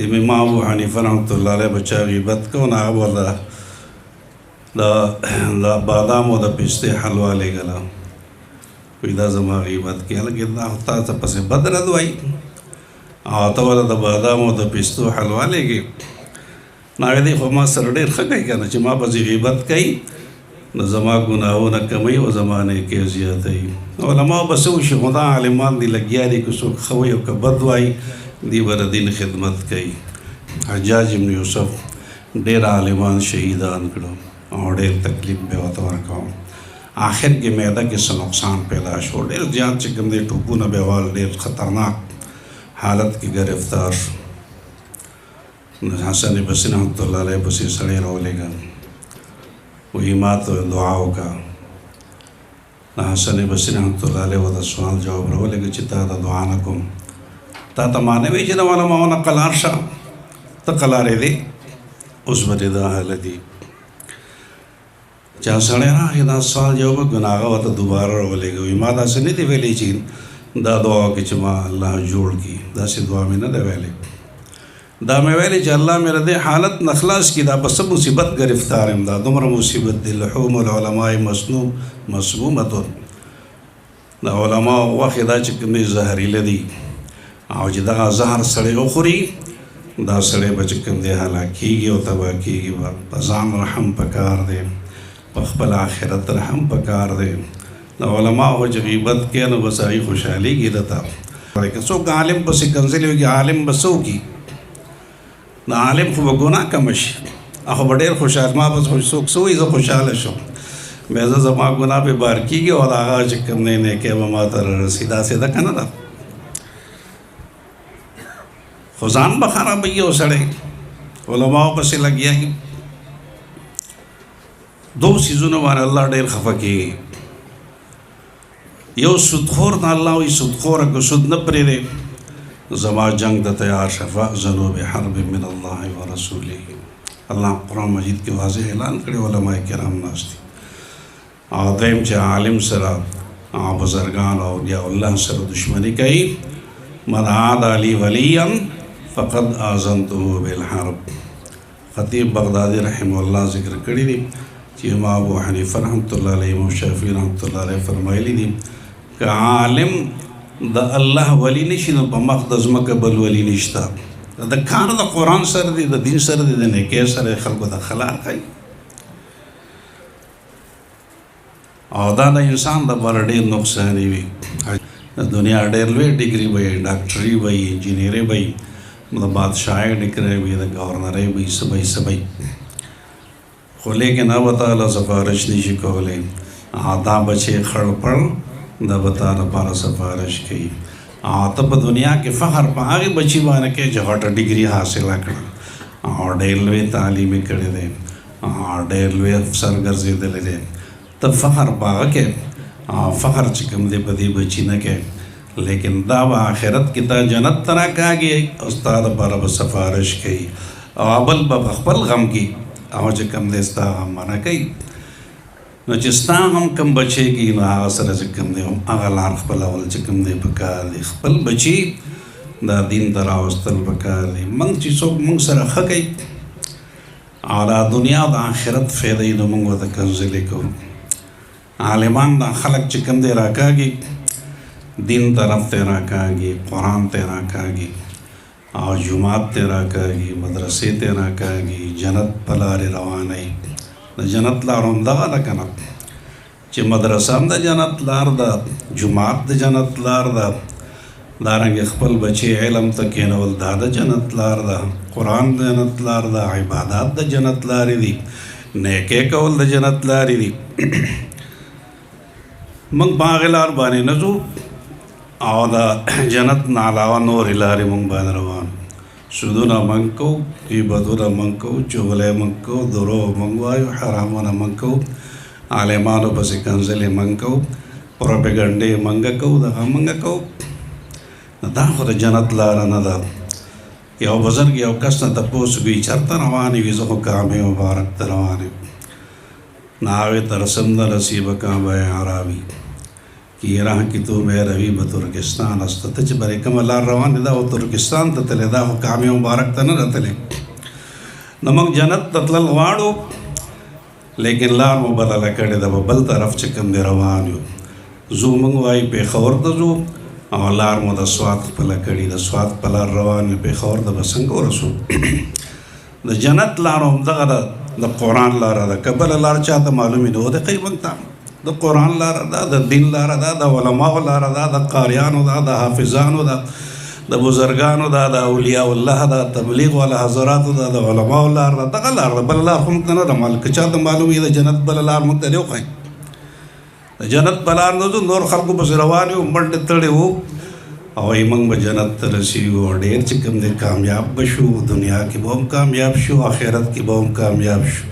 امام ابو حنیفه رحمۃ اللہ علیہ بچا غیبت کو نا وردا دا بادام او د پسته حلوا لګلا وی دا زما غیبت کې هلکه دا تا ته پسې بدر دوای او ته ول د بادام او د پستو حلوا لګي نو دې خو ما سره ډېر ښه کوي کنه چې ما پسې غیبت کوي نو زما ګناهونه کموي او زمانه کې زیاتوي علما بس وشي خدا عالمان دي لګیا دي که څوک ښه وي او که بد وایي دی ور دین خدمت کوي حجاج ابن یوسف ډېر عالمان شهیدان کړو او ډېر تکلیف به ورته ورکاو آخر کې معده کې څه نقصان پیدا شو ډېر زیات چې کوم دی ټوپونه به وال ډېر خطرناک حالت کې گرفتار نو حسن بصري رحمۃ اللہ علیہ پسې سړی راولېږه وایي ما ته دعا وکړه نو حسن بصري رحمۃ اللہ علیہ ورته سوال جواب راولېږه چې تا ته دعا نه کوم تا ته ما نه وایي چې د علماونه قلار شه ته قلارې دی اوس به دې دا حالت دي چا سړی راغی دا سوال جواب ګناه ورته دوباره راولېږه وایي ما داسې نه دي ویلی چې دا دعا وکړي چې ما الله جوړ کړي داسې دعا مې نه ده ویلې دا مې ویلې چې الله مې د دې حالت نه خلاص کړي دا په څه مصیبت ګرفتار یم دا دومره مصیبت دی لحوم العلماء مسمومة د علماء غوښې دا چې کومې زهریله دي او چې دغه زهر سړی وخوري دا سړی به چې کوم دی هلاکېږي او تباه کېږي به په ځان رحم پکار دی په خپل آخرت رحم پکار دی د علماء چې غیبت کوي نو بس هغوی خوشحالېږي دته که څوک عالم پسې کنځلې وکړي عالم به څه وکړي د عالم خو به ګناه کمه شي هغه به ډېر خوشحال ما بس څوک څه وایي زه خوشحاله شم بیا زه زما ګناه پې بار کېږي او د هغه چې کوم دی نیکۍ به ما ته رارسي داسې ده که نه ده خو ځان به خرابوي یو سړی علماو پسې لګیا وي دو څیزونه باندې الله ډېر خفه کېږي یو سودخور نه الله وایي سودخوره که سود نه پرېږدې زما جنگ ته تیار شه فأذنوا بحرب من الله ورسوله الله قرآن مجید کې واضح اعلان کړی علماء کرام ناست دي او دویم چې عالم سره بزرګان او اولیاء الله سره دشمني کوي من عاد لی ولیا فقد آذنته بالحرب خطیب بغدادي رحمه الله ذکر کړی دی چې امام ابو حنیفه رحمۃ اللہ علیہ امام شافعی رحمۃ اللہ علیہ فرمایلی دي که عالم د الله ولی نشي نو په مخ د ځمکه بل ولی نشته د کار د قرآن سره دی د دین سره دی د نیکۍ سره خلکو ته خلال ښایي او دا د انسان دپاره ډېر نقصاني وي د دنیا ډېر لوی ډګري به یې ډاکټري به یې انجینري به یې د بادشاهۍ ډګرۍ به یې د گورنرۍ به یې څه به یې څه به یې خو لیکن اب تعالی سفارش نشي کولی دا بچې خړ پړ دا به تا لپاره سفارش کوي او ته په دنیا کې فخر په هغې بچي باندې کوې چې غټه ډګري حاصله کړه او ډېر لوی تعلیم یې کړی دی او ډېر لوی افسر ګرځېدلی دی ته فخر په هغه کې فخر چې کوم دی په دې بچي نه کوې لیکن دا به آخرت کې تا جنت ته راکاږي او ستا دپاره به سفارش کوي او بل به په خپل غم کې او چې کوم دی ستا غم منع کوي نو چې ستا هم کم بچی کېږي نو هغه سره چې کوم دی هغه لار خپلول چې کوم دی پکار دی خپل بچي دا دین ته راوستل پکار دی موږ چې څوک موږ سره ښه کوي او دا دنیا او د آخرت فایده یې نو موږ ورته کنځلې کوو عالمان دا خلک چې کوم دی راکاږي دین طرف ته راکاږي قرآن ته راکاږي او جماعت ته راکاږي مدرسې ته راکاږي جنت په لارې روانوي د جنت لار هم دغه ده که نه چې مدرسه هم د جنت لار ده جماعت د جنت لار ده دارنګې خپل بچی علم ته کېنول دا د جنت لار ده قرآن د جنت لار ده عبادات د جنت لارې دي نیکۍ کول د جنت لارې دي موږ په هغې لار باندې نه ځو او د جنت نه علاوه نورې لارې موږ باندې روان سودونه موږ کوو غیبتونه موږ کوو چغلۍ موږ کوو دروغ موږ وایو حرامونه موږ کوو عالمانو پسې کنځلې موږ کوو پروپیګنډې موږ کوو دغه موږ کوو دا خو د جنت لاره نه ده یو بزرګ یو کس نه تپوس کوي چېرته روانې وي زه خو کعبې مبارک ته روان یم نو هغې ته رسم نه رسي به کعبه عربي کې راه کې تو مې روي به ترکستان است ته چې بری کوم لار روان دا او ترکستان ته تللی دا خو کامې مبارک ته نه راتلی نو موږ جنت ته تلل غواړو لیکن لار مو بدله کړې ده په بل طرف چې کوم دی روان یو ځو موږ وایي پېښور ته ځو او لار مو د سوات خپله کړي د سوات په لار روان یو پېښور ته به څنګه ورسو د جنت لار همدغه ده د قرآن لاره ده که بله لار چاته معلومې نه ودقوي موږ ته د قرآن لاره ده د دین لاره ده د علماو لاره ده د قاریانو ده د حافظانو ده د بزرګانو ده د اولیاء الله ده تبلیغ والا حضراتو ده د علماو لار ده دغه لار ده بله لار خو موږ ته نه ده معلوم که چاته معلوم وي د جنت بله لار موږ ته دې وښایي د جنت په لار نه ځو نور خلکو پسې روان یو منډې تړې وو او وایي موږ به جنت ته رسېږو ډېر چې کوم دی کامیاب به شو دنیا کې به هم کامیاب شو آخرت کې به هم کامیاب شو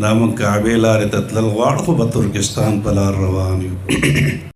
دا موږ کعبې لارې ته تلل غواړو خو به ترکستان په لار روان یو